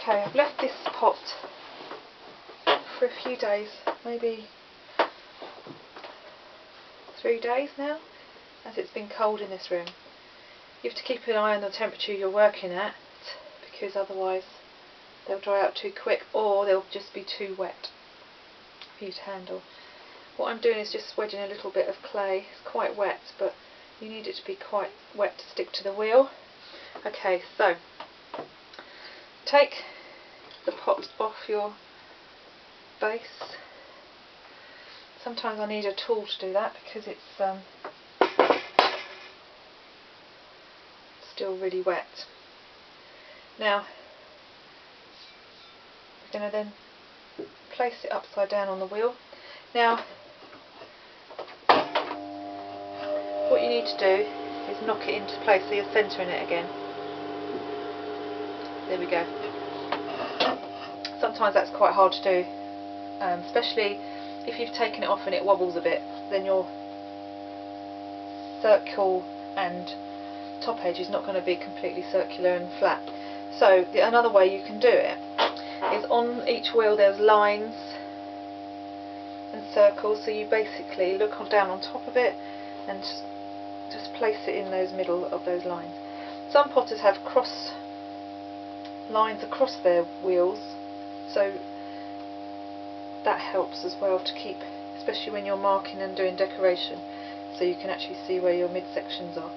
Okay, I've left this pot for a few days, maybe 3 days now, as it's been cold in this room. You have to keep an eye on the temperature you're working at, because otherwise they'll dry out too quick, or they'll just be too wet for you to handle. What I'm doing is just wedging a little bit of clay. It's quite wet, but you need it to be quite wet to stick to the wheel. Okay, so take the pot off your base. Sometimes I need a tool to do that because it's still really wet. Now we're going to then place it upside down on the wheel. Now what you need to do is knock it into place so you're centering it again. There we go. Sometimes that's quite hard to do, especially if you've taken it off and it wobbles a bit, then your circle and top edge is not going to be completely circular and flat. So another way you can do it is on each wheel there's lines and circles, so you basically look down on top of it and just place it in those middle of those lines. Some potters have cross lines across their wheels, so that helps as well to keep, especially when you're marking and doing decoration, so you can actually see where your midsections are.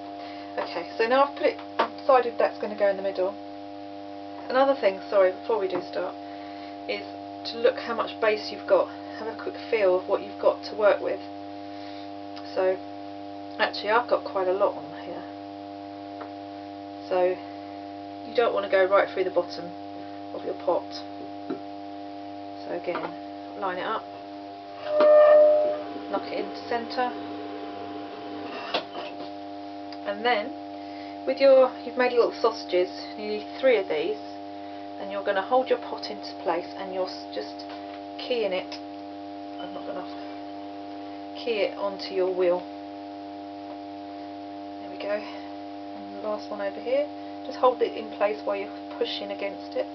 Okay, so now I've decided that's going to go in the middle. Another thing, sorry, before we do start, is to look how much base you've got. Have a quick feel of what you've got to work with. So actually I've got quite a lot on here, so you don't want to go right through the bottom of your pot. So again, line it up, knock it into centre, and then with you've made little sausages, you need 3 of these, and you're going to hold your pot into place and you're just keying it. I'm not going to key it onto your wheel. There we go. And the last one over here. Just hold it in place while you're pushing against it.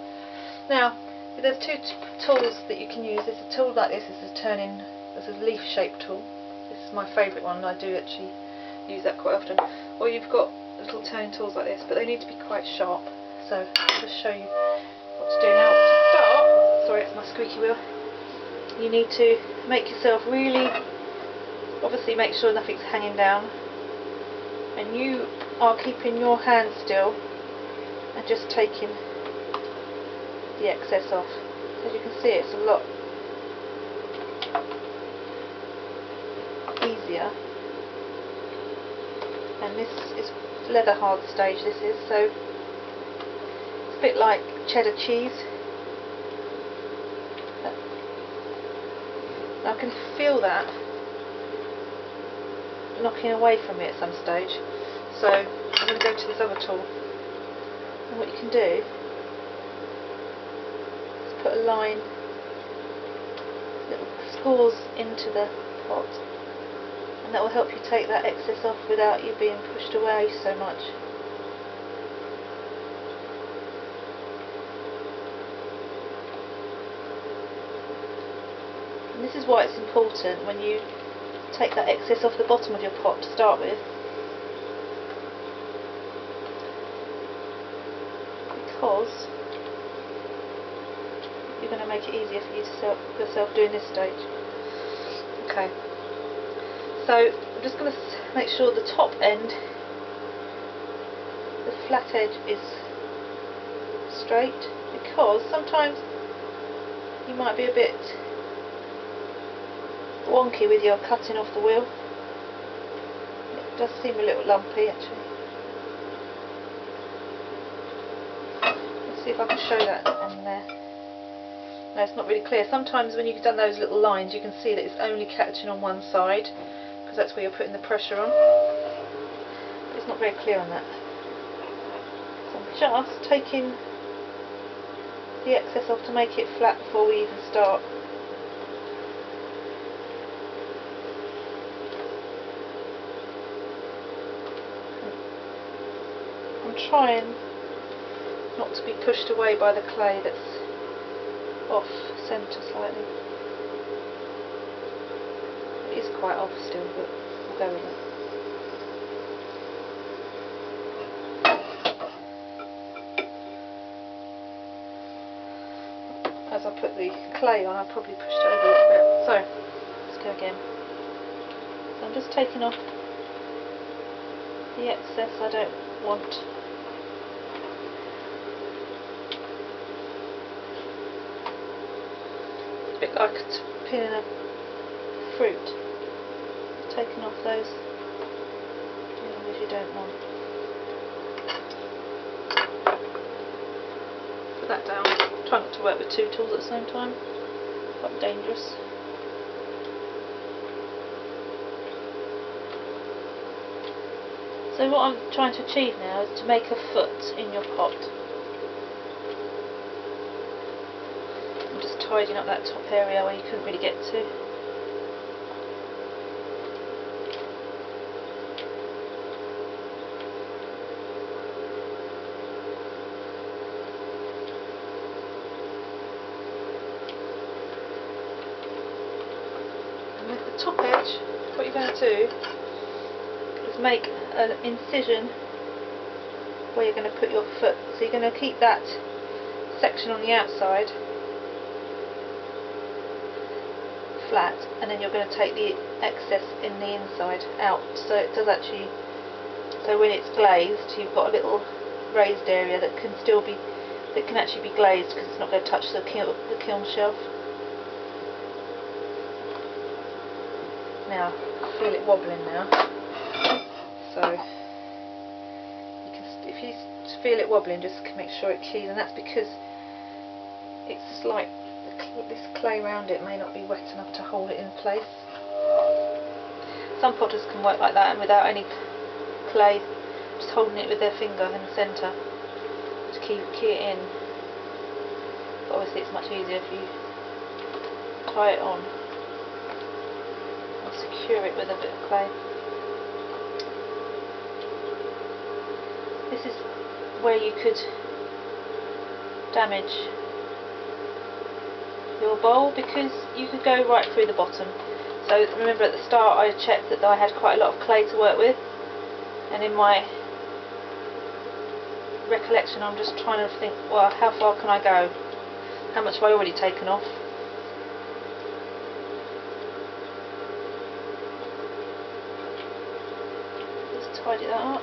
Now, there's 2 tools that you can use. There's a tool like this. This is there's a leaf shape tool. This is my favourite one. I do actually use that quite often. Or you've got little turning tools like this, but they need to be quite sharp. So I'll just show you what to do now. To start, sorry, it's my squeaky wheel. You need to make yourself really, obviously make sure nothing's hanging down, and you are keeping your hand still and just taking the excess off. As you can see, it's a lot easier, and this is leather hard stage, this is, so it's a bit like cheddar cheese. I can feel that knocking away from me at some stage, so I'm going to go to this other tool, and what you can do is put a line, little pores into the pot, and that will help you take that excess off without you being pushed away so much. And this is why it's important when you take that excess off the bottom of your pot to start with, because you're going to make it easier for you to yourself doing this stage. Okay, so I'm just going to make sure the top end, the flat edge, is straight, because sometimes you might be a bit wonky with your cutting off the wheel. It does seem a little lumpy actually. Let's see if I can show that on there. No, it's not really clear. Sometimes when you've done those little lines you can see that it's only catching on one side, because that's where you're putting the pressure on. But it's not very clear on that. So I'm just taking the excess off to make it flat before we even start. I'm trying not to be pushed away by the clay that's off centre slightly. It is quite off still, but we'll go with it. As I put the clay on, I probably pushed it over a little bit. So, let's go again. So I'm just taking off the excess I don't want. It's a bit like peeling a fruit. Taking off those areas you don't want. Put that down. Try not to work with two tools at the same time. Quite dangerous. So what I'm trying to achieve now is to make a foot in your pot. I'm just tidying up that top area where you couldn't really get to. And with the top edge, what you're going to do is make an incision where you're going to put your foot. So you're going to keep that section on the outside flat, and then you're going to take the excess in the inside out, so it does actually, so when it's glazed you've got a little raised area that can still be, that can actually be glazed because it's not going to touch the kiln shelf. Now I feel it wobbling now. So you can, if you feel it wobbling, just make sure it keys, and that's because it's like this clay around it may not be wet enough to hold it in place. Some potters can work like that and without any clay, just holding it with their finger in the centre to key it in. But obviously it's much easier if you tie it on and secure it with a bit of clay. This is where you could damage your bowl, because you could go right through the bottom. So remember at the start I checked that I had quite a lot of clay to work with, and in my recollection I'm just trying to think, well, how far can I go? How much have I already taken off? Just tidy that up.